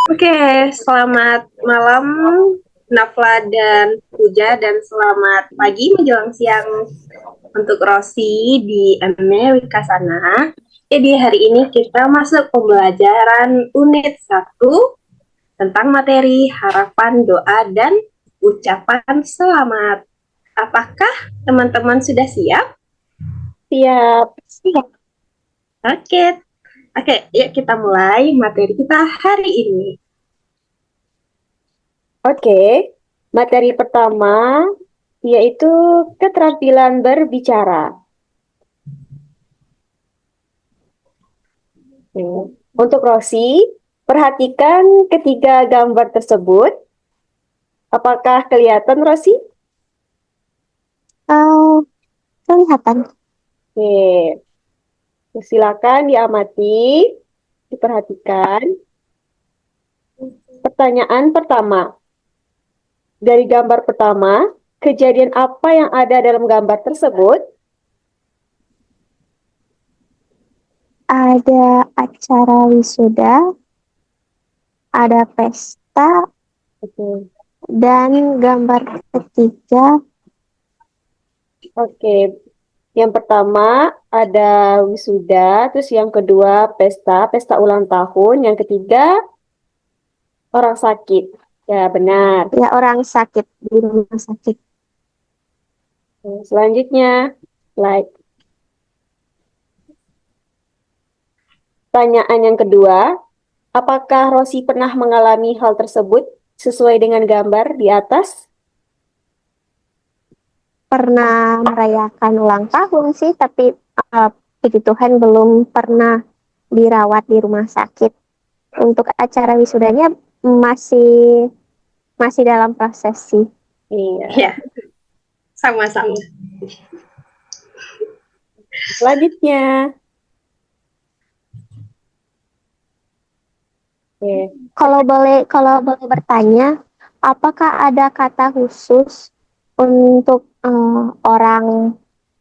Oke, selamat malam Nafla dan Puja dan selamat pagi menjelang siang untuk Rosi di Amerika sana. Jadi hari ini kita masuk pembelajaran unit 1 tentang materi harapan, doa, dan ucapan selamat. Apakah teman-teman sudah siap? Siap. Siap. Oke, oke, yuk kita mulai materi kita hari ini. Oke. Materi pertama yaitu keterampilan berbicara. Untuk Rosi, perhatikan ketiga gambar tersebut. Apakah kelihatan, Rosi? Kelihatan. Oke. Silakan diamati, diperhatikan. Pertanyaan pertama. Dari gambar pertama, kejadian apa yang ada dalam gambar tersebut? Ada acara wisuda, ada pesta, Oke. dan gambar ketiga Oke. Yang pertama ada wisuda, terus yang kedua pesta ulang tahun, yang ketiga orang sakit. Ya, benar. ya orang sakit di rumah sakit. Selanjutnya, slide. Pertanyaan yang kedua, apakah Rosi pernah mengalami hal tersebut sesuai dengan gambar di atas? Pernah merayakan ulang tahun sih, tapi puji Tuhan belum pernah dirawat di rumah sakit. Untuk acara wisudanya masih masih dalam proses sih. Iya. Ya, sama-sama. Selanjutnya. Oke. Kalau boleh bertanya, apakah ada kata khusus untuk orang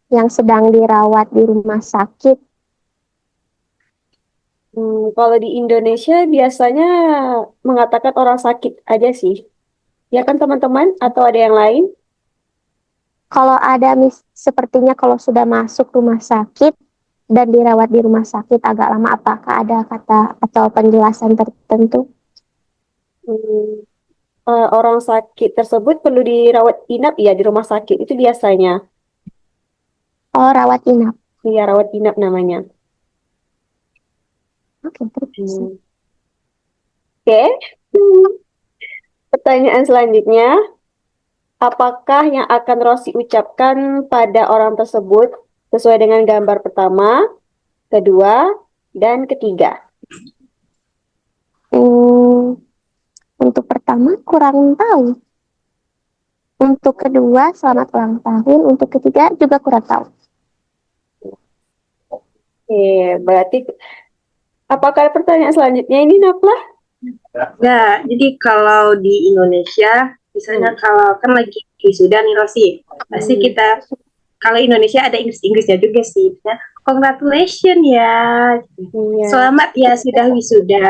yang sedang dirawat di rumah sakit? Kalau di Indonesia biasanya mengatakan orang sakit aja sih. Ya kan teman-teman? Atau ada yang lain? Kalau ada sepertinya kalau sudah masuk rumah sakit dan dirawat di rumah sakit agak lama, apakah ada kata atau penjelasan tertentu? Hmm, orang sakit tersebut perlu dirawat inap ya di rumah sakit itu biasanya. Oh, rawat inap. Iya, rawat inap namanya. Oke, terus. Hmm. Oke. Hmm. Pertanyaan selanjutnya, apakah yang akan Rosi ucapkan pada orang tersebut sesuai dengan gambar pertama, kedua, dan ketiga? Hmm, untuk pertama kurang tahu. Untuk kedua, selamat ulang tahun. Untuk ketiga juga kurang tahu. Berarti apakah pertanyaan selanjutnya ini Nafla? Ya, jadi kalau di Indonesia, misalnya kalau kan lagi wisuda nih Rosi, pasti kita kalau Indonesia ada Inggris-Inggrisnya juga sih. Ya, congratulations ya, Iya. selamat ya sudah wisuda,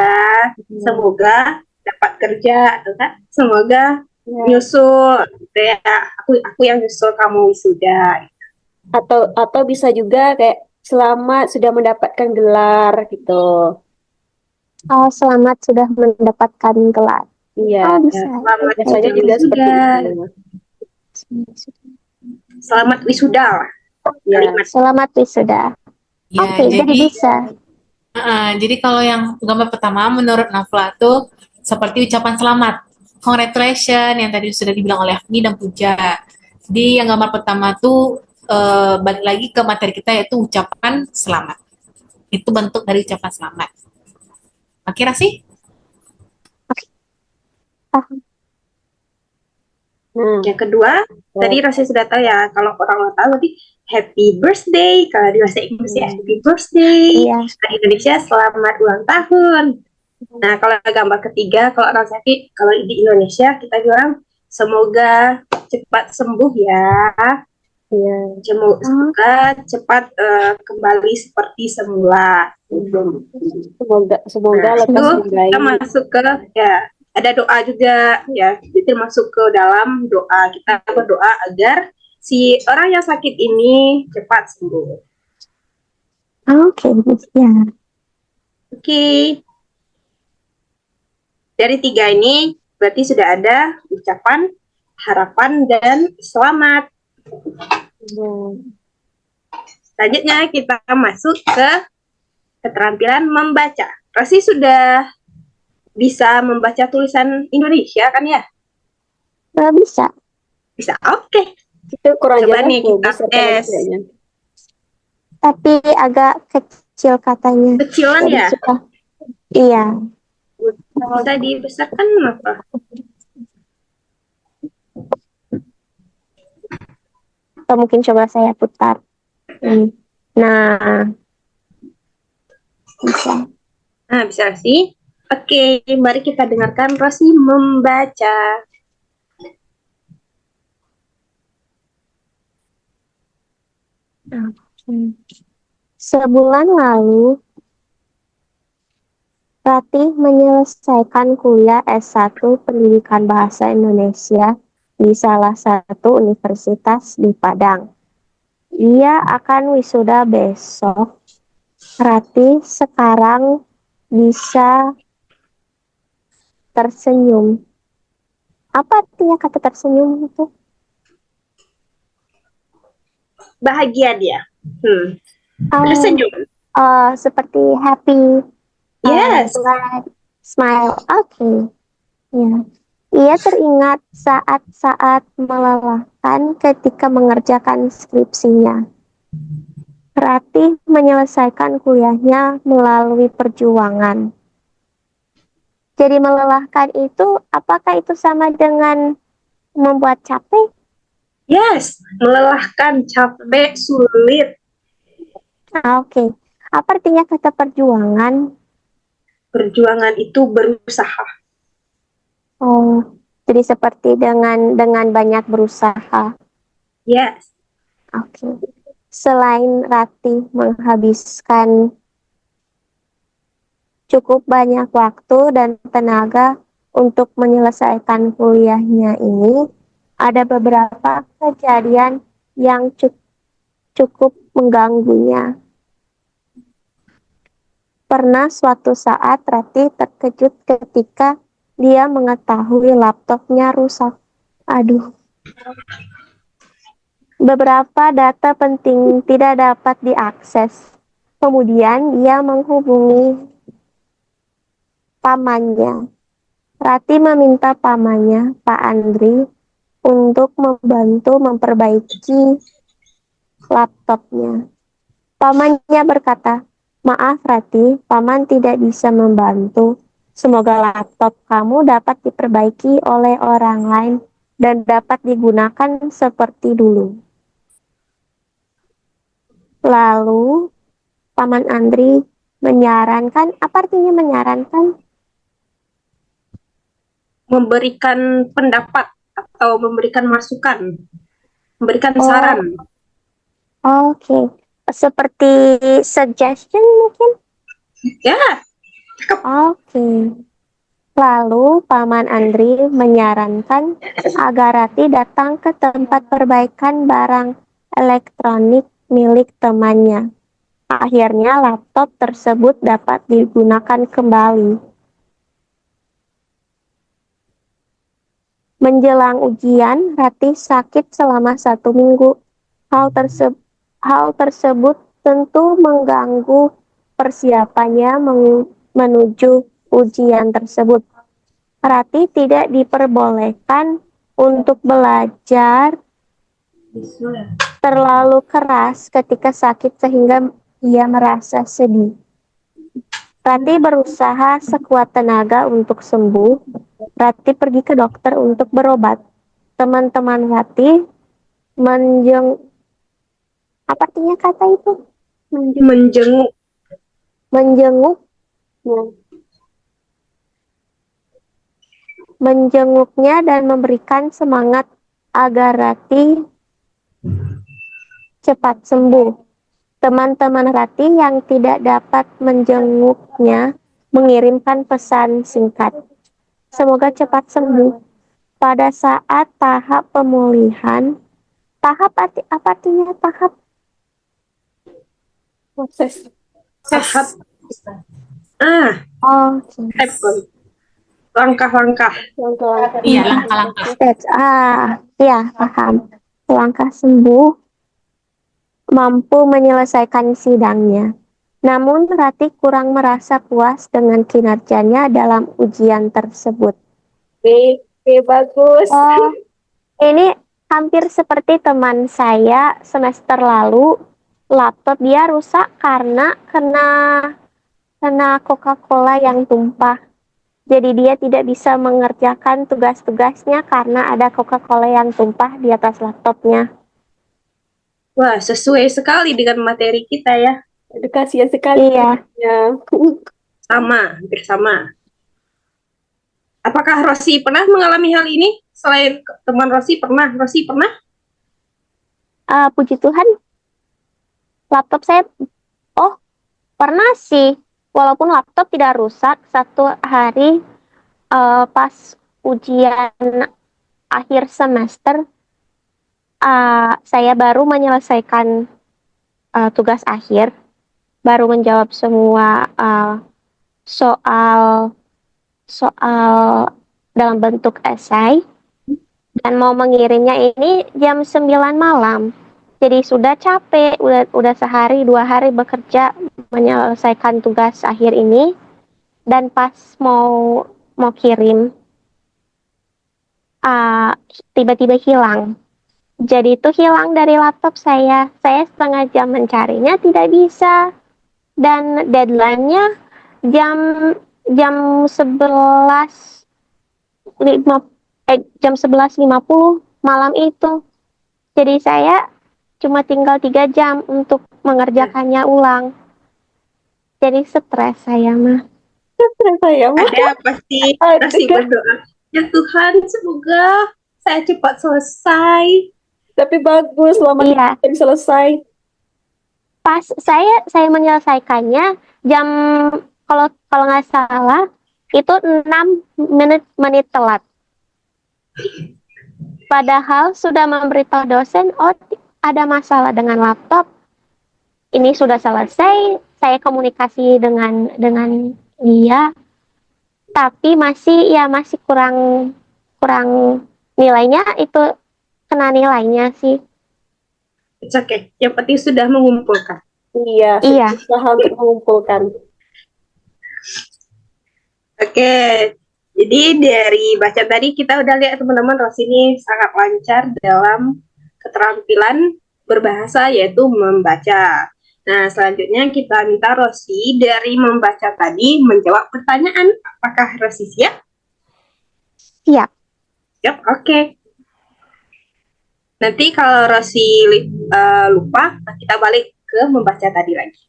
semoga dapat kerja, atau kan? Semoga Ya. nyusul, gitu ya. Aku yang nyusul kamu wisuda. Atau bisa juga kayak selamat sudah mendapatkan gelar gitu. Oh, selamat sudah mendapatkan gelar. Iya, Oh, Ya, bisa. selamat biasanya sudah juga seperti wisuda, itu. selamat wisuda lah. Ya. Kalimat. Selamat wisuda. Ya, Oke, jadi bisa. jadi kalau yang gambar pertama menurut Nafla tuh seperti ucapan selamat. Congratulations yang tadi sudah dibilang oleh Agni dan Puja. Jadi yang gambar pertama tuh balik lagi ke materi kita yaitu ucapan selamat. Itu bentuk dari ucapan selamat. Akhirnya sih? Paham. Yang kedua, tadi Rosi sudah tahu ya, kalau orang ulang tahun berarti happy birthday, kalau di bahasa Inggris ya happy birthday, Iya. di Indonesia selamat ulang tahun. Nah, kalau gambar ketiga, kalau orang sakit, kalau di Indonesia kita bilang semoga cepat sembuh ya, Iya. Semoga cepat kembali seperti semula. Semoga Nah, itu lekas kita membaik. masuk ke ya ada doa juga ya. Jadi masuk ke dalam doa kita berdoa agar si orang yang sakit ini cepat sembuh. Oke, ya. Oke, dari tiga ini berarti sudah ada ucapan harapan dan selamat. Selanjutnya kita masuk ke keterampilan membaca. Rosi sudah bisa membaca tulisan Indonesia kan ya? Nggak bisa. Bisa. Oke. Itu kurang Coba jelas nih tuh kita beserta tes. kayaknya. Tapi agak kecil katanya. Kecilan Jadi ya? suka. Iya. Bisa dibesarkan apa? Atau mungkin coba saya putar. Ini. Nah, bisa. Nah, bisa sih. Oke, mari kita dengarkan Rosi membaca. Sebulan lalu, Ratih menyelesaikan kuliah S1 Pendidikan Bahasa Indonesia di salah satu universitas di Padang. Ia akan wisuda besok. Ratih sekarang bisa tersenyum. Apa artinya kata tersenyum itu? Bahagia dia. Oh, Tersenyum. seperti happy, Yes. glad, smile. Oke. Ya. Ia teringat saat-saat melelahkan ketika mengerjakan skripsinya. Ratih menyelesaikan kuliahnya melalui perjuangan. Jadi melelahkan itu, apakah itu sama dengan membuat capek? Yes. Melelahkan, capek, sulit. Oke. Apa artinya kata perjuangan? Perjuangan itu berusaha. Oh, jadi seperti dengan banyak berusaha. Yes. Oke. Selain Ratih menghabiskan cukup banyak waktu dan tenaga untuk menyelesaikan kuliahnya ini, ada beberapa kejadian yang cukup mengganggunya. Pernah suatu saat Ratih terkejut ketika dia mengetahui laptopnya rusak. Aduh, beberapa data penting tidak dapat diakses. Kemudian dia menghubungi pamannya. Ratih meminta pamannya, Pak Andri, untuk membantu memperbaiki laptopnya. Pamannya berkata, "Maaf Ratih, paman tidak bisa membantu. Semoga laptop kamu dapat diperbaiki oleh orang lain dan dapat digunakan seperti dulu." Lalu, Paman Andri menyarankan, apa artinya menyarankan? Memberikan pendapat atau memberikan masukan. Memberikan Oh, saran. oke. Seperti suggestion mungkin? Ya. Oke. Lalu Paman Andri menyarankan agar Ratih datang ke tempat perbaikan barang elektronik milik temannya. Akhirnya laptop tersebut dapat digunakan kembali. Menjelang ujian, Ratih sakit selama 1 minggu. Hal tersebut tentu mengganggu persiapannya menuju ujian tersebut. Ratih tidak diperbolehkan untuk belajar terlalu keras ketika sakit sehingga ia merasa sedih. Ratih berusaha sekuat tenaga untuk sembuh. Ratih pergi ke dokter untuk berobat. Teman-teman Ratih apa artinya kata itu? Menjenguk. Menjenguk, menjenguknya dan memberikan semangat agar Ratih cepat sembuh. Teman-teman Rati yang tidak dapat menjenguknya mengirimkan pesan singkat. Semoga cepat sembuh. Pada saat tahap pemulihan, apa artinya tahap? Proses. Tahap. Ah, Oh, step on. Langkah-langkah. Langkah-langkah. Iya, langkah-langkah. stage. Ya, paham. Langkah sembuh, mampu menyelesaikan sidangnya. Namun Rati kurang merasa puas dengan kinerjanya dalam ujian tersebut. Oke, bagus. Oh, ini hampir seperti teman saya semester lalu, laptop dia rusak karena kena Coca-Cola yang tumpah. Jadi dia tidak bisa mengerjakan tugas-tugasnya karena ada Coca-Cola yang tumpah di atas laptopnya. Wah, sesuai sekali dengan materi kita ya. Kasihan sekali. Iya, Ya. Sama, hampir sama. Apakah Rosi pernah mengalami hal ini? Selain teman Rosi pernah? Rosi pernah? puji Tuhan, laptop saya, oh pernah sih, walaupun laptop tidak rusak, satu hari pas ujian akhir semester, saya baru menyelesaikan tugas akhir, baru menjawab semua soal soal dalam bentuk esai, dan mau mengirimnya ini jam 9 malam. Jadi sudah capek, udah sehari 2 hari bekerja menyelesaikan tugas akhir ini, dan pas mau kirim, uh, tiba-tiba hilang. Jadi itu hilang dari laptop saya. Saya setengah jam mencarinya tidak bisa, dan deadline-nya jam jam 11.50 malam itu. Jadi saya cuma tinggal 3 jam untuk mengerjakannya ulang. Jadi stres saya mah. Saya mah. Ada pasti Rosi Ada. berdoa. Ya Tuhan, semoga saya cepat selesai. Tapi bagus, selamat Iya, selesai. pas saya menyelesaikannya jam, kalau kalau nggak salah itu 6 menit telat. Padahal sudah memberitahu dosen, oh ada masalah dengan laptop, ini sudah selesai, saya komunikasi dengan dia, tapi masih kurang kurang nilainya itu, kena nilainya sih. It's okay. Yang penting sudah mengumpulkan. Iya, Iya. berusaha untuk mengumpulkan. Oke, jadi dari baca tadi kita udah lihat teman-teman Rosi ini sangat lancar dalam keterampilan berbahasa, yaitu membaca. Nah, selanjutnya kita minta Rosi dari membaca tadi menjawab pertanyaan. Apakah Rosi siap? Siap. Siap, oke. Nanti kalau Rosi lupa, kita balik ke membaca tadi lagi.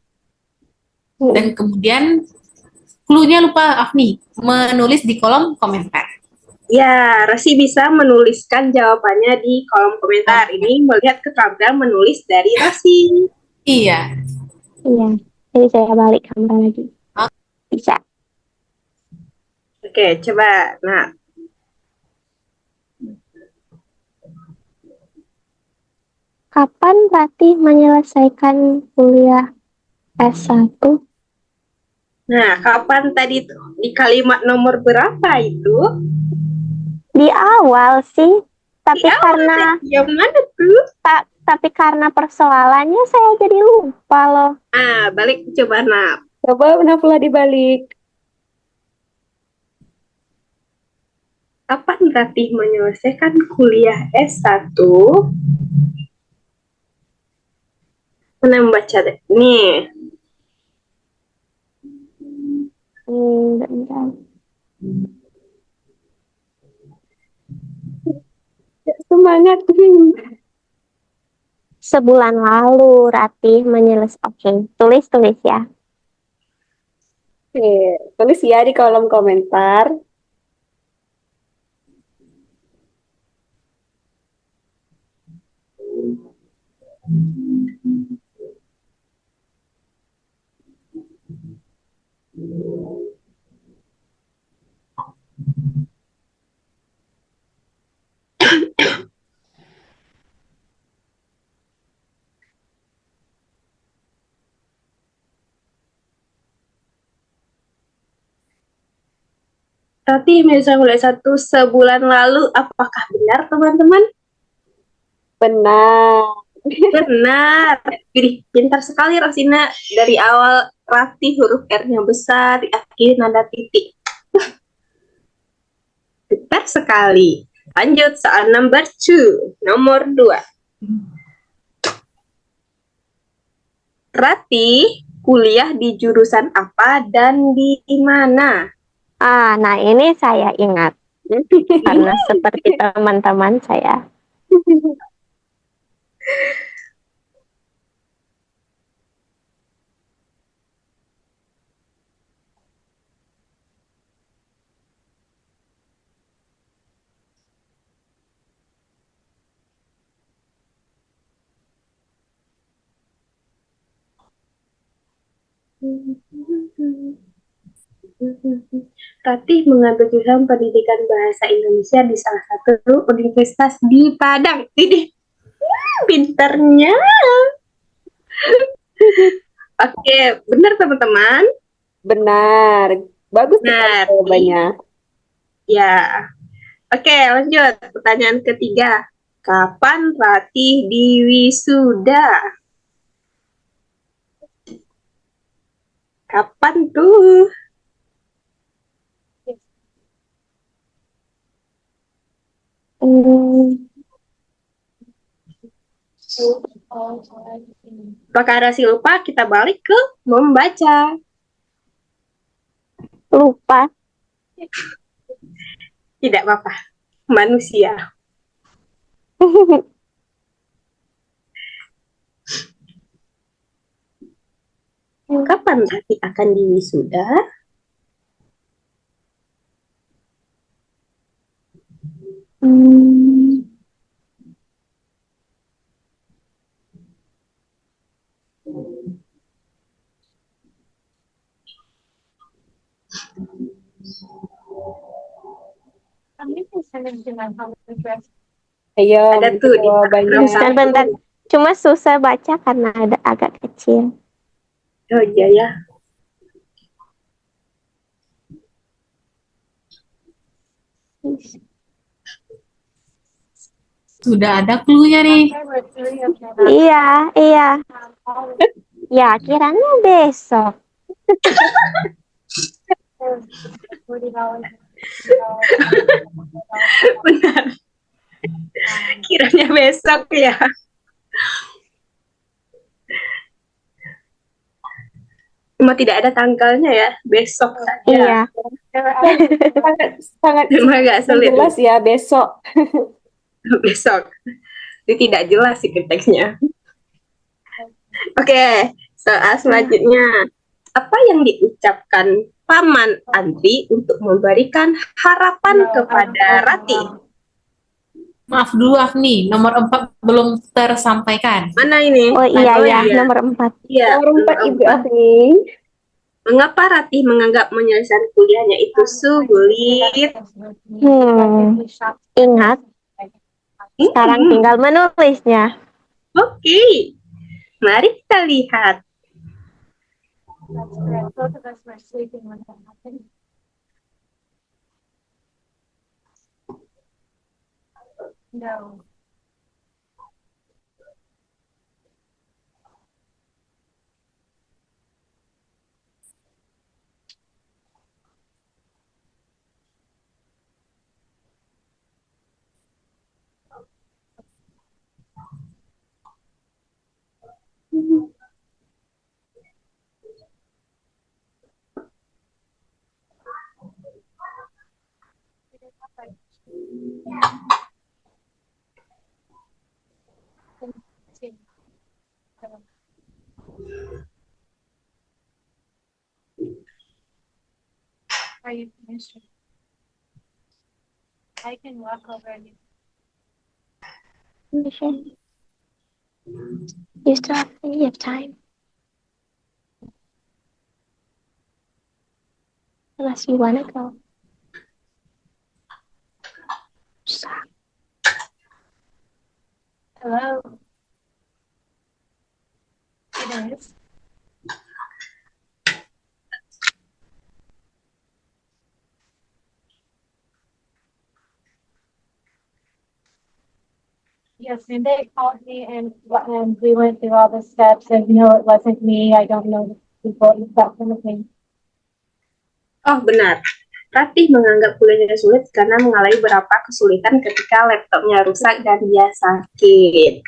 Dan kemudian clue-nya lupa Afni, menulis di kolom komentar. Ya, Rosi bisa menuliskan jawabannya di kolom komentar. Ini melihat keterampilan menulis dari Rosi. Iya. Iya, jadi saya balik kamera lagi. Bisa. Oke, coba. Nah, Kapan Ratih menyelesaikan kuliah S1? kapan tadi tuh? Di kalimat nomor berapa itu? Di awal sih, tapi Di awal karena tadi. Yang mana tuh? tapi karena persoalannya saya jadi lupa loh. Balik coba, Nap. Coba Nafla dibalik. Kapan Ratih menyelesaikan kuliah S1? Mana membaca deh. Nih. Bentar. Semangat. Sebulan lalu Ratih menyelesaikan. Oke, tulis ya. Oke, tulis ya di kolom komentar. Rati menyelesaikan kuliah satu sebulan lalu. Apakah benar, teman-teman? Benar. Benar. Pilih pintar sekali Rosina. Dari awal Rati huruf R-nya besar, diakhiri nada titik. Pintar sekali. Lanjut soal number 2. Nomor 2. Rati kuliah di jurusan apa dan di mana? Nah ini saya ingat karena seperti teman-teman saya. Ratih mengambil jurusan pendidikan bahasa Indonesia di salah satu universitas di Padang. Ini pinternya. Oke, benar teman-teman. Benar. Bagus sekali Benar. jawabannya. Ya. Oke, lanjut. Pertanyaan ketiga. Kapan Ratih diwisuda? Kapan tuh? Hmm, Apakah Rasi lupa? Kita balik ke membaca. lupa. Tidak apa-apa. Manusia. Kapan Ratih akan diwisuda? Hmm, Ayo, Ada minta tuh di jawabannya. bentar. Cuma susah baca karena ada agak kecil. Oh iya ya. Sudah ada clue-nya nih. Iya, iya. Ya, kiranya besok. Benar. Kiranya besok ya. Cuma tidak ada tanggalnya ya. Besok saja. Iya. Sangat Cuma agak sulit. jelas ya besok. Besok. Itu tidak jelas sih konteksnya. Oke, soal selanjutnya. Apa yang diucapkan Paman Andri untuk memberikan harapan kepada Rati? Maaf dulu Afni, nomor 4 belum tersampaikan. Mana ini? Oh iya, Oh, ya, nomor 4. Iya, Nomor 4 Ibu nomor 4. Afni. Mengapa Ratih menganggap menyelesaikan kuliahnya itu sulit? Ingat, sekarang tinggal menulisnya. Oke, mari kita lihat. You still have plenty of time. Unless you want to go. Hello. It is. Yes, and they called me and we went through all the steps and no, it wasn't me. I don't know the people, that kind of thing. Oh, benar. Ratih menganggap kuliahnya sulit karena mengalami beberapa kesulitan ketika laptopnya rusak dan dia sakit.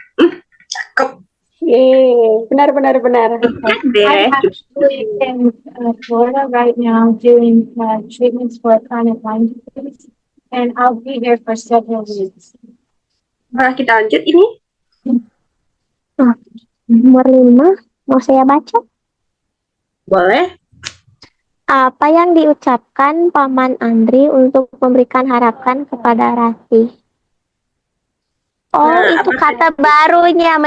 Cakep Yeay, benar benar benar. deh. I'm actually in Florida right now doing treatments for chronic Lyme disease, and I'll be here for several weeks. Nah, kita lanjut ini. Nomor 5, mau saya baca? Boleh? Apa yang diucapkan Paman Andri untuk memberikan harapan kepada Ratih? Oh, Nah, itu apa kata barunya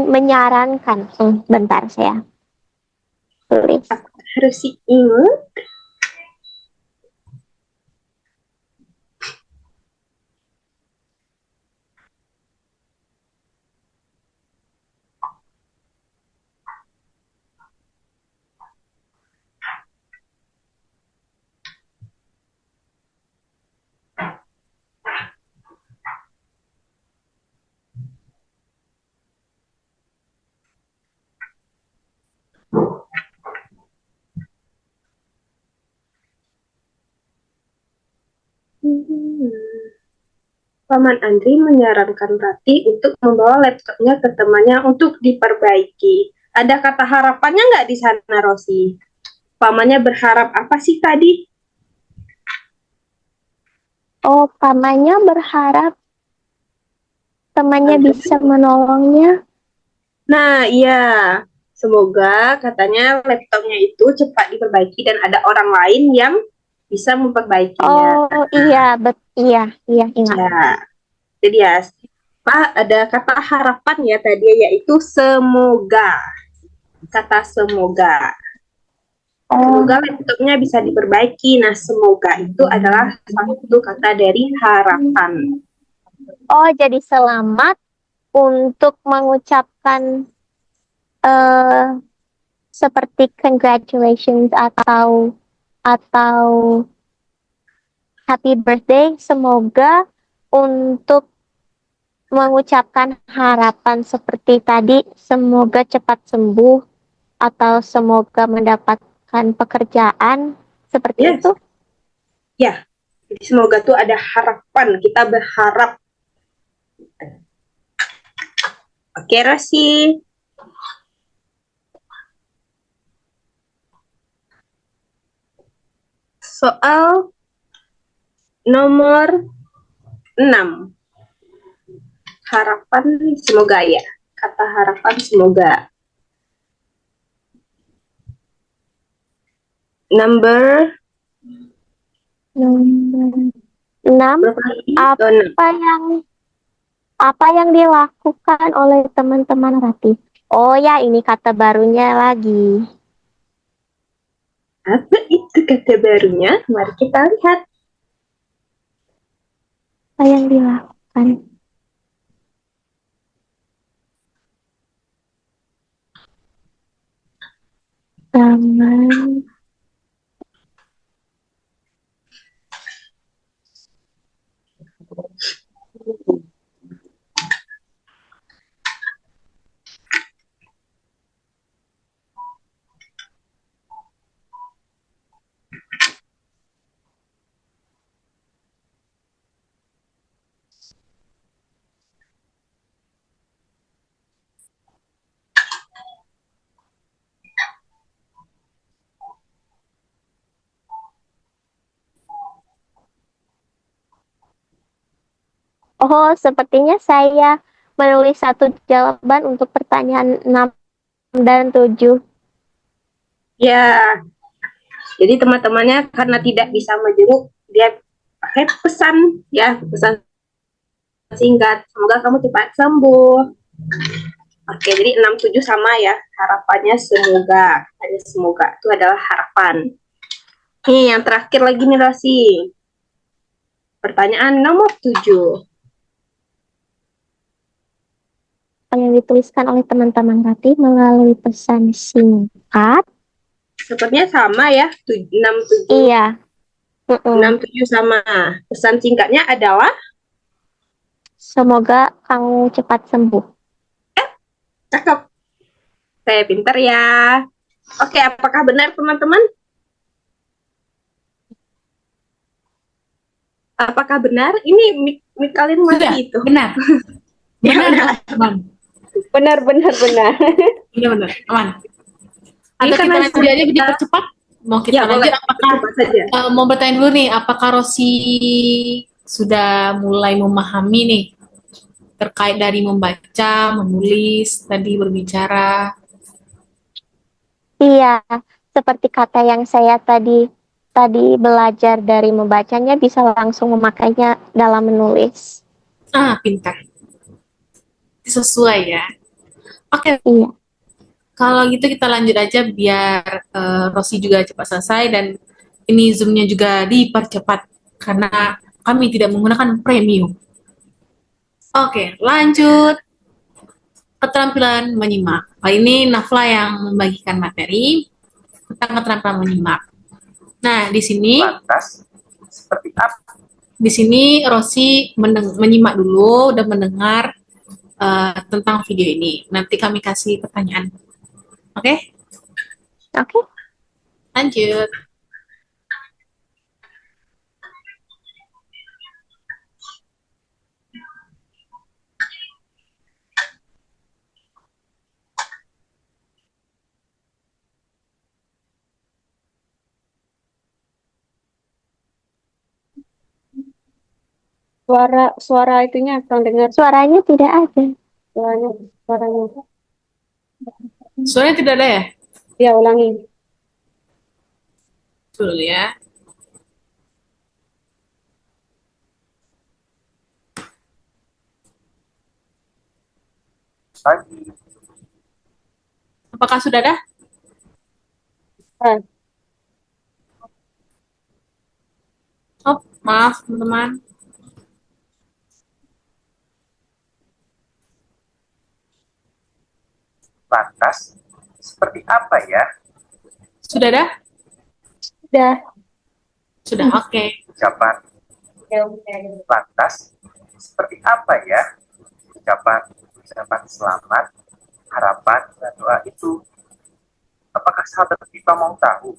menyarankan. Bentar saya tulis. harus ingat? Paman Andri menyarankan Ratih untuk membawa laptopnya ke temannya untuk diperbaiki. Ada kata harapannya nggak di sana, Rosi? Pamannya berharap apa sih tadi? Oh, pamannya berharap temannya bisa menolongnya. Nah, iya. Semoga katanya laptopnya itu cepat diperbaiki dan ada orang lain yang bisa memperbaikinya. Oh, iya, iya, ingat. Ya, jadi ya, Pak, ada kata harapan ya tadi, yaitu semoga. Kata semoga. Semoga laptopnya bisa diperbaiki. Nah, semoga itu adalah satu kata dari harapan. Oh, jadi selamat untuk mengucapkan seperti congratulations atau happy birthday. Semoga untuk mengucapkan harapan seperti tadi, semoga cepat sembuh atau semoga mendapatkan pekerjaan seperti Yes. itu. Ya, jadi semoga tuh ada harapan. Kita berharap. Oke, Rosi. Soal nomor 6. Harapan semoga ya. Kata harapan semoga. Nomor Nomor 6. berapa lagi? Oh, 6. Apa yang dilakukan oleh teman-teman Ratih? Oh ya, ini kata barunya lagi. Apa itu kata barunya? Mari kita lihat. Apa yang dilakukan? Teman Oh, sepertinya saya menulis satu jawaban untuk pertanyaan 6 dan 7. Ya, jadi teman-temannya karena tidak bisa menjenguk, dia pakai pesan ya, pesan singkat. Semoga kamu cepat sembuh. Oke, jadi 6, 7 sama ya. Harapannya semoga. Hanya semoga. Itu adalah harapan. Nih, yang terakhir lagi nih, Rosi. Pertanyaan nomor 7. Apa yang dituliskan oleh teman-teman Ratih melalui pesan singkat? Sepertinya sama ya. 6, 7. Iya. 6, 7 sama. Pesan singkatnya adalah Semoga kamu cepat sembuh. Cakep. Saya pinter ya. Oke, apakah benar teman-teman? Apakah benar? Ini mic kalian Sudah, mati itu. benar. Ya, Benar, benar. teman. Benar, benar, benar. Benar, aman. Ini Atau kita karena lanjut aja dipercepat? Mau kita ya boleh. lanjut? Apakah Cepat saja. mau bertanya dulu nih, apakah Rosi sudah mulai memahami nih terkait dari membaca, menulis, tadi berbicara? Iya, seperti kata yang saya tadi tadi belajar dari membacanya bisa langsung memakainya dalam menulis. Ah, pintar. Sesuai ya. Oke, Iya. kalau gitu kita lanjut aja biar Rosi juga cepat selesai dan ini Zoom-nya juga dipercepat karena kami tidak menggunakan premium. Oke, lanjut. Keterampilan menyimak. Kali ini Nafla yang membagikan materi tentang keterampilan menyimak. Nah, Lantas, seperti apa? di sini Rosi menyimak dulu dan mendengar tentang video ini. Nanti kami kasih pertanyaan. Oke? Oke. Lanjut. Suara itunya kurang dengar. Suaranya tidak ada. Suaranya. Suaranya tidak ada ya? Ya, ulangi. Dulu ya. Pagi, Apakah sudah ada? Ah, Oh, maaf teman-teman. lantas, seperti apa ya? Sudah ada? udah. Sudah, oke. Ucapan lantas, seperti apa ya? Ucapan selamat, harapan, dan doa itu. Apakah sahabat kita mau tahu?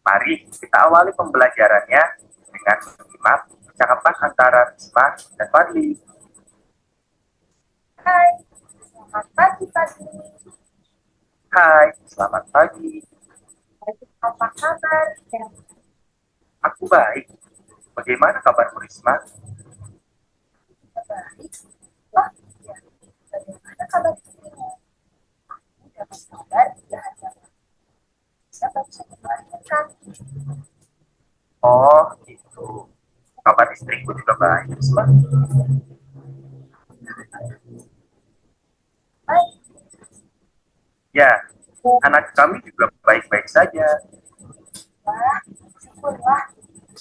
Mari kita awali pembelajarannya dengan menyimak percakapan antara Risma dan Fadli. Hai, selamat pagi Fadli. Hai, selamat pagi. Apa kabar? Aku baik. Bagaimana kabarmu Risma? Baik. Oh iya, bagaimana kabar istrimu? Aku dapat kabar dia hanya bisa baru saja melahirkan. Oh gitu. Kabar istriku juga baik Risma. Baik. Ya, anak kami juga baik-baik saja. Wah, syukurlah.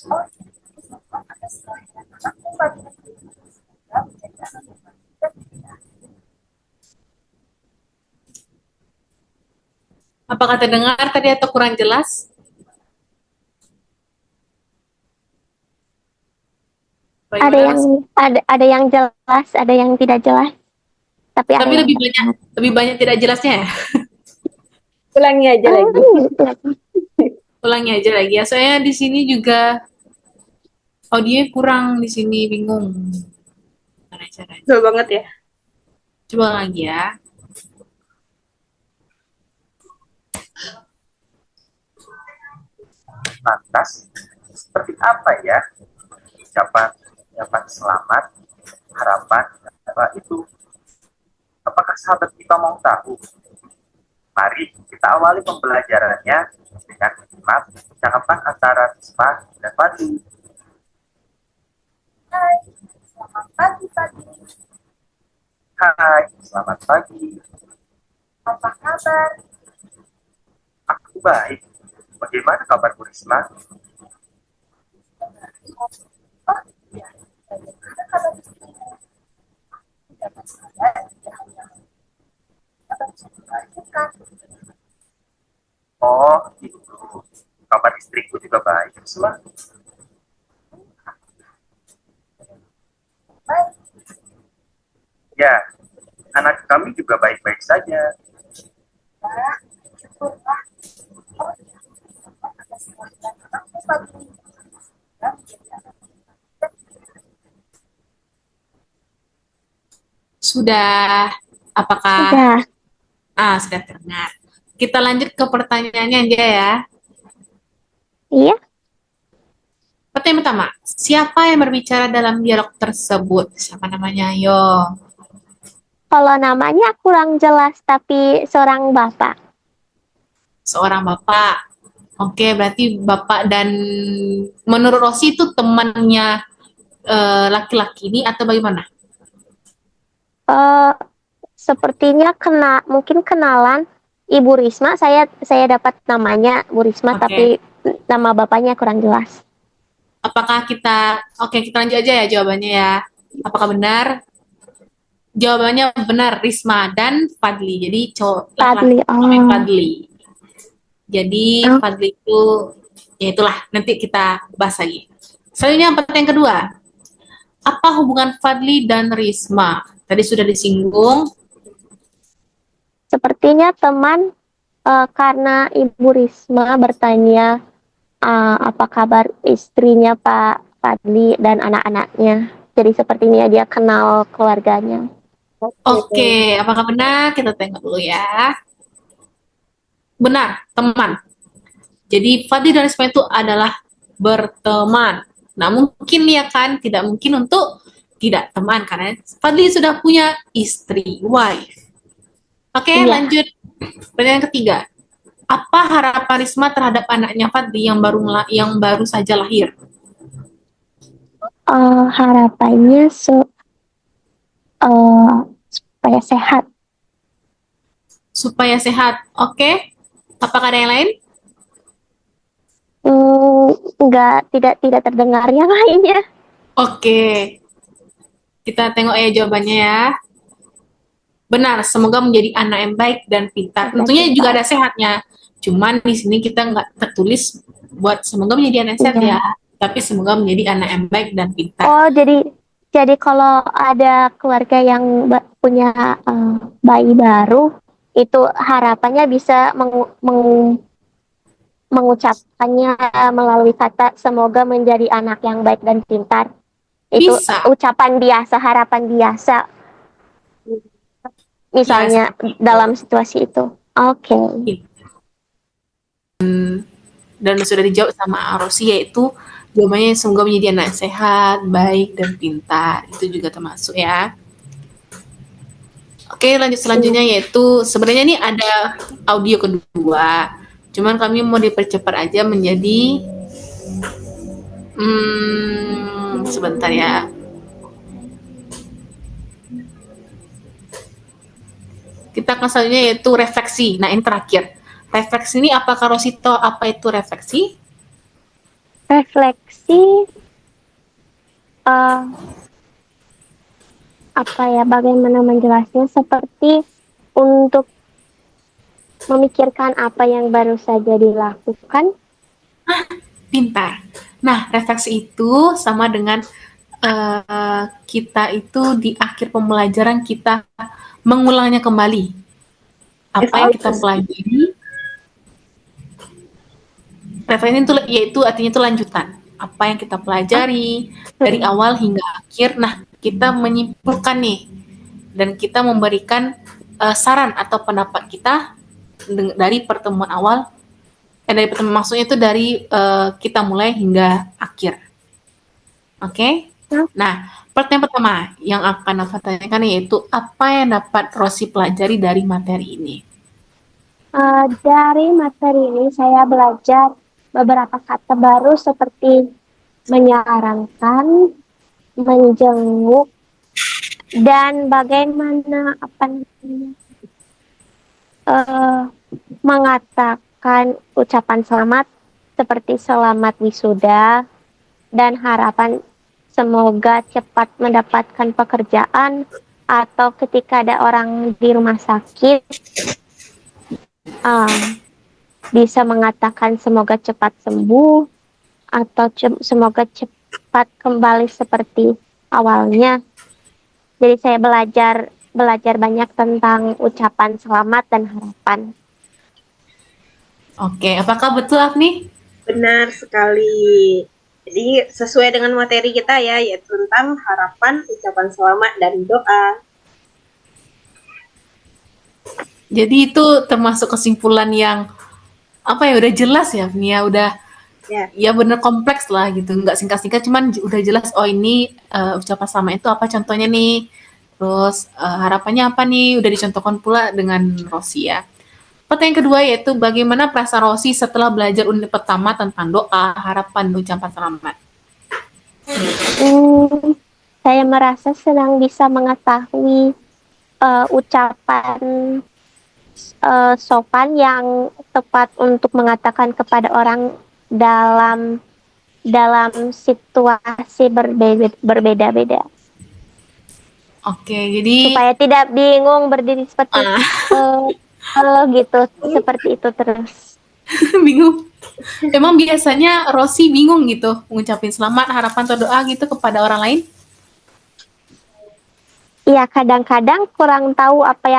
Oh, ada sebagian anakku bagi juga menjadi anak yang baik dan tidak. Apakah terdengar tadi atau kurang jelas? Ada yang ada yang jelas, ada yang tidak jelas. Tapi ada Tapi yang lebih banyak tidak jelasnya ya? Ulangi aja lagi. Ulangi aja lagi ya. Soalnya di sini juga audionya kurang di sini, bingung. Gimana caranya? Betul banget ya. Coba lagi ya. Lantas, seperti apa ya ucapan selamat, harapan, dan doa itu? Apakah sahabat kita mau tahu? Mari kita awali pembelajarannya dengan menyimak percakapan antara Risma dan Fadli. Hai, selamat pagi Fadli. Hai, selamat pagi. Apa kabar? Aku baik. Bagaimana kabarmu Risma? Oh iya, bagaimana kabar istrimu? Dapat kabar dia hanya baru saja melahirkan. Oh gitu. Kabar istriku juga baik Risma. Baik. Ya, anak kami juga baik-baik saja. Sudah, apakah Sudah. sudah terdengar? Kita lanjut ke pertanyaannya aja ya. Iya. Pertanyaan pertama, siapa yang berbicara dalam dialog tersebut? Siapa namanya? Yo, Kalau namanya kurang jelas, tapi seorang bapak. seorang bapak. Oke, berarti bapak dan menurut Rosi itu temannya laki-laki ini atau bagaimana? Eh, Sepertinya mungkin kenalan Ibu Risma. Saya dapat namanya Bu Risma, Oke. tapi nama bapaknya kurang jelas. Apakah kita lanjut aja ya jawabannya ya. Apakah benar? Jawabannya benar, Risma dan Fadli. Jadi cowok laki-laki Fadli. namanya Oh, Fadli. Jadi oh, Fadli itu, ya itulah, nanti kita bahas lagi. Selanjutnya pertanyaan kedua. Apa hubungan Fadli dan Risma? Tadi sudah disinggung. sepertinya teman, karena Ibu Risma bertanya apa kabar istrinya Pak Fadli dan anak-anaknya. Jadi sepertinya dia kenal keluarganya. Oke, apakah benar? Kita tengok dulu ya. Benar, teman. Jadi Fadli dan Risma itu adalah berteman. Nah mungkin ya kan, tidak mungkin untuk tidak teman karena Fadli sudah punya istri, wife. Oke, Iya. lanjut. Pertanyaan ketiga. Apa harapan Risma terhadap anaknya Fadli yang baru saja lahir? Harapannya supaya sehat. Supaya sehat. Oke. Apakah ada yang lain? Tidak terdengar yang lainnya. Oke. Kita tengok ya jawabannya ya. Benar, semoga menjadi anak yang baik dan pintar. Dan Tentunya juga pintar. ada sehatnya. Cuman di sini kita nggak tertulis buat semoga menjadi anak yang sehat Iya. ya. Tapi semoga menjadi anak yang baik dan pintar. Oh, jadi kalau ada keluarga yang punya bayi baru, itu harapannya bisa mengucapkannya melalui kata semoga menjadi anak yang baik dan pintar. Itu Bisa. ucapan biasa, harapan biasa, Ya, misalnya seperti itu. dalam situasi itu. Oke. Dan sudah dijawab sama Rosi, yaitu jawabannya semoga menjadi anak yang sehat, baik, dan pintar. Itu juga termasuk ya. Oke, lanjut selanjutnya yaitu sebenarnya ini ada audio kedua. Cuman kami mau dipercepat aja menjadi sebentar ya. Kita akan selanjutnya yaitu refleksi. Nah, ini terakhir. Refleksi ini apakah Rosito apa itu refleksi? Refleksi, eh, apa ya, bagaimana menjelasnya, seperti untuk memikirkan apa yang baru saja dilakukan. Pintar. Nah, refleksi itu sama dengan kita itu di akhir pembelajaran kita mengulangnya kembali. Apa yang kita pelajari. Refleksi itu yaitu artinya itu lanjutan. Apa yang kita pelajari dari awal hingga akhir. Nah, kita menyimpulkan nih dan kita memberikan saran atau pendapat kita dari pertemuan awal. Dari pertemuan maksudnya itu dari kita mulai hingga akhir. Oke? Nah, pertanyaan pertama yang akan aku tanyakan yaitu apa yang dapat Rosi pelajari dari materi ini? Dari materi ini saya belajar beberapa kata baru seperti menyarankan, menjenguk, dan bagaimana eh, mengatakan ucapan selamat seperti selamat wisuda dan harapan semoga cepat mendapatkan pekerjaan, atau ketika ada orang di rumah sakit bisa mengatakan semoga cepat sembuh atau semoga cepat kembali seperti awalnya. Jadi saya belajar banyak tentang ucapan selamat dan harapan. Oke, apakah betul Afni? Benar sekali. Jadi sesuai dengan materi kita ya, yaitu tentang harapan, ucapan selamat, dan doa. Jadi itu termasuk kesimpulan yang apa ya, udah jelas ya Afni ya, udah Ya, ya bener kompleks lah gitu, nggak singkat-singkat, cuman udah jelas oh ini ucapan selamat itu apa contohnya nih, terus harapannya apa nih, udah dicontohkan pula dengan Rosi ya. Pertanyaan kedua yaitu bagaimana perasaan Rosi setelah belajar unit pertama tentang doa, harapan, dan ucapan selamat. Saya merasa senang bisa mengetahui ucapan sopan yang tepat untuk mengatakan kepada orang dalam situasi berbeda-beda, Oke, jadi supaya tidak bingung berdiri seperti gitu, seperti itu terus. bingung. Emang biasanya Rosi bingung gitu ngucapin selamat, harapan, atau doa gitu kepada orang lain? Iya, kadang-kadang kurang tahu apa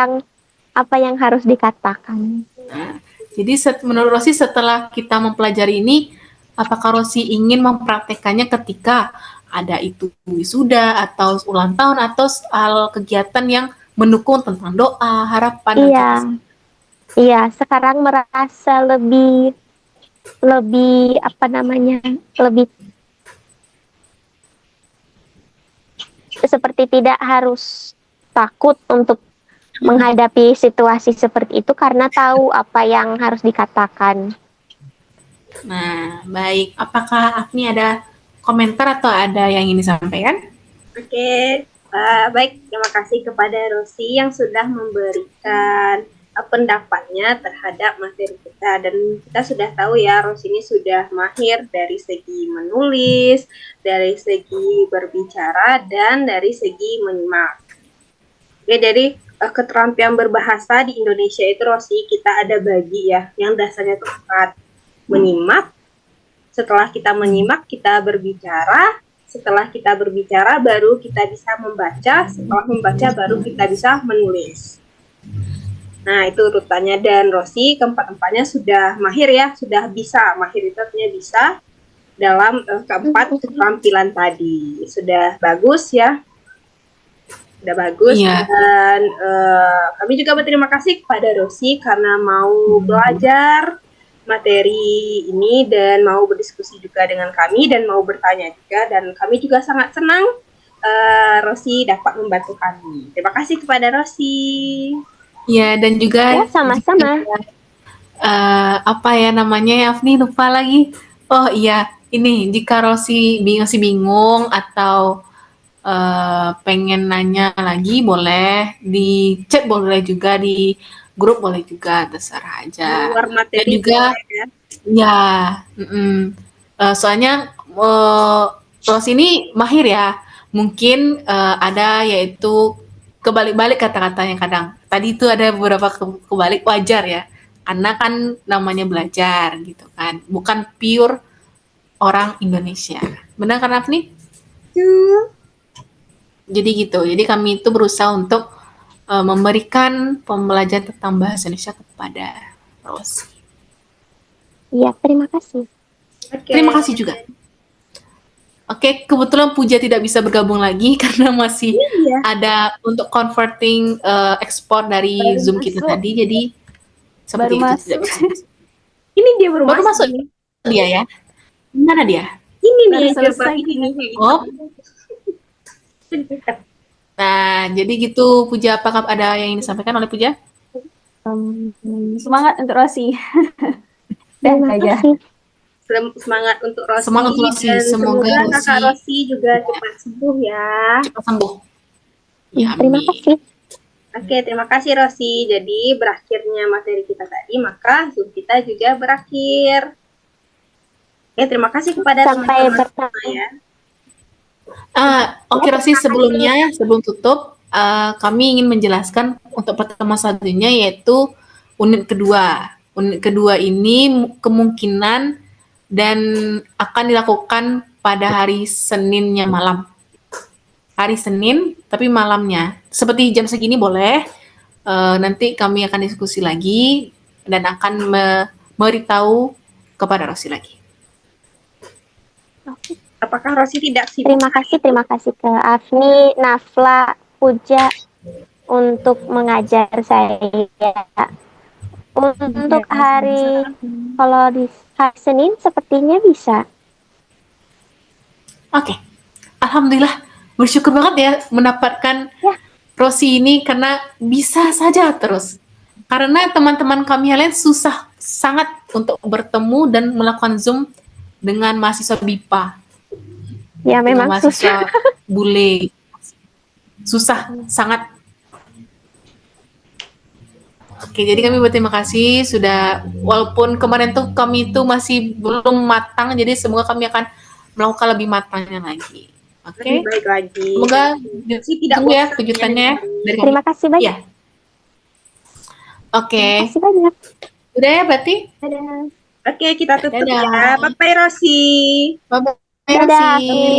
yang harus dikatakan. Nah, jadi menurut Rosi setelah kita mempelajari ini, apakah Rosi ingin mempraktekannya ketika ada itu wisuda atau ulang tahun atau soal kegiatan yang mendukung tentang doa, harapan, dan Iya, iya. Sekarang merasa lebih apa namanya, lebih seperti tidak harus takut untuk menghadapi situasi seperti itu karena tahu apa yang harus dikatakan. Nah, baik. Apakah Afni ada komentar atau ada yang ingin disampaikan? Oke, baik. Terima kasih kepada Rosi yang sudah memberikan pendapatnya terhadap materi kita. Dan kita sudah tahu ya, Rosi ini sudah mahir dari segi menulis, dari segi berbicara, dan dari segi menyimak. Oke, dari keterampilan berbahasa di Indonesia itu, Rosi, kita ada bagi ya, yang dasarnya itu 4. Menyimak, setelah kita menyimak, kita berbicara, setelah kita berbicara baru kita bisa membaca, setelah membaca baru kita bisa menulis. Nah, itu urutannya. Dan Rosi keempat-empatnya sudah mahir ya, sudah bisa. Mahir itu artinya bisa dalam keempat keterampilan tadi. Sudah bagus ya, sudah bagus. Iya. Dan kami juga berterima kasih kepada Rosi karena mau belajar materi ini dan mau berdiskusi juga dengan kami dan mau bertanya juga, dan kami juga sangat senang Rosi dapat membantu kami. Terima kasih kepada Rosi. Ya, dan juga Ya, sama-sama. apa ya namanya ya, Afni lupa lagi. Oh iya, ini jika Rosi masih bingung atau pengen nanya lagi, boleh di chat, boleh juga di grup, boleh juga, terserah aja. Luar Dan materi juga ya. ya, soalnya Rosi ini mahir ya. Mungkin ada yaitu kebalik-balik kata-katanya kadang. Tadi itu ada beberapa kebalik, wajar ya. Karena kan namanya belajar gitu kan. Bukan pure orang Indonesia. Benar kan Afni? Jadi gitu. Jadi kami itu berusaha untuk memberikan pembelajaran tentang bahasa Indonesia kepada Rosi. Iya, terima kasih. Oke. Terima kasih juga. Oke, kebetulan Puja tidak bisa bergabung lagi karena masih ada untuk converting ekspor dari Baru Zoom kita masuk. tadi, jadi seperti Baru itu masuk. tidak bisa. Ini dia baru Baru masuk masuk. dia ya? Mana dia? Ini Baru nih selesai. ini nih. Oh, nah jadi gitu Puja. Apakah ada yang ingin disampaikan oleh Puja? Semangat untuk Rosi. Terima aja. kasih. Semangat untuk Rosi. Semangat untuk Rosi. Dan Semoga kakak Rosi Rosi juga cepat sembuh ya. cepat sembuh. Ya, Terima amin. kasih. Oke, terima kasih Rosi. Jadi berakhirnya materi kita tadi, maka Zoom kita juga berakhir. Oke, terima kasih kepada Sampai teman-teman bertemu. semua ya. Oke Rosi, sebelum tutup, kami ingin menjelaskan untuk pertemuan selanjutnya yaitu unit kedua. Unit kedua ini kemungkinan dan akan dilakukan pada hari Seninnya malam. hari Senin, tapi malamnya. Seperti jam segini boleh. Nanti kami akan diskusi lagi dan akan memberitahu kepada Rosi lagi. Apakah Rosi tidak sibuk? Terima kasih ke Afni, Nafla, Puja untuk mengajar saya. Untuk kalau di hari Senin sepertinya bisa. Oke, Alhamdulillah bersyukur banget ya mendapatkan Ya. Rosi ini karena bisa saja terus. Karena teman-teman kami yang lain susah sangat untuk bertemu dan melakukan Zoom dengan mahasiswa BIPA, Ya dengan memang mahasiswa susah. bule. Susah, sangat. Oke, jadi kami berterima kasih sudah, walaupun kemarin tuh kami tuh masih belum matang, jadi semoga kami akan melakukan lebih matangnya lagi. Oke, Lebih baik lagi. semoga Rosi tidak tunggu ya bosan kejutannya dari kami. Terima kasih banyak. Ya, oke. Terima kasih banyak. Udah ya berarti? Dadah. Oke, kita tutup Dadah. ya. Bye-bye Rosi. Bye-bye, Dadah, Rosi. Afni.